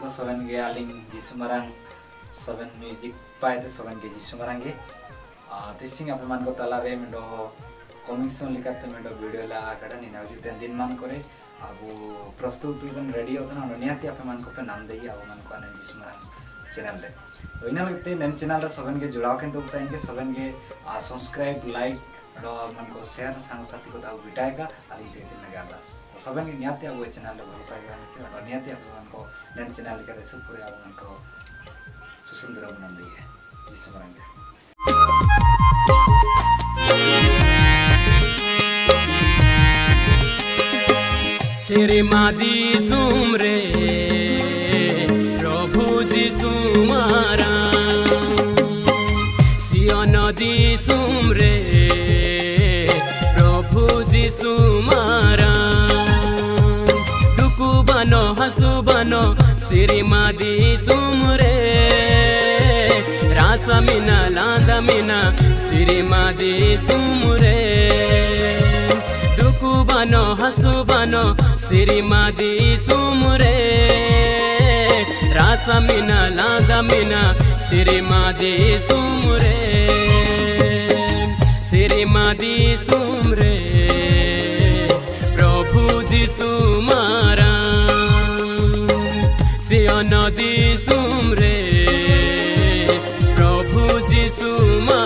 को सबन गे आलिंग जिसु मरंग सबन म्यूजिक पाए सबन गे जिसु मरंगे तिसिंग आप मान को तला रे मिंडो कमिंग सोन लिखते मिंडो वीडियो ला आकड़ा निना जुते दिन मान करे अब प्रस्तुत इवन रेडी होता ना नियाती आप मान को पे नाम देई अब मान को आने जिसु मरंग चैनल रे तो इना लगते नन चैनल रे सबन गे जुड़ाव के तो बताएंगे सबन गे सब्सक्राइब लाइक मन को शेयर सांग साथी को ताऊ बिटाएगा आली ते दिन गादास तो सबन गे नियाती अब चैनल रे बताएगा और नियाती आप मान को नन चैनल के सुपुरे अब मान को सुसुंदर बना दी है जिसु मरंगे श्री मादी सुमरे प्रभु जीसु मारा सिया नदी सुमरे प्रभु जीसु मारा दुकु बनो हसु बनो श्री मादी सुमरे रासा मिना लांदा मिना श्री मादी सुमरे दुकु बनो हसु बनो श्री मादी सुमरे रासा मिना लांदा मिना श्री मादी सुमरे श्री मादी सुमरे प्रभु जीसु मारा सिया नदी सुमरे प्रभु जीसु मारा।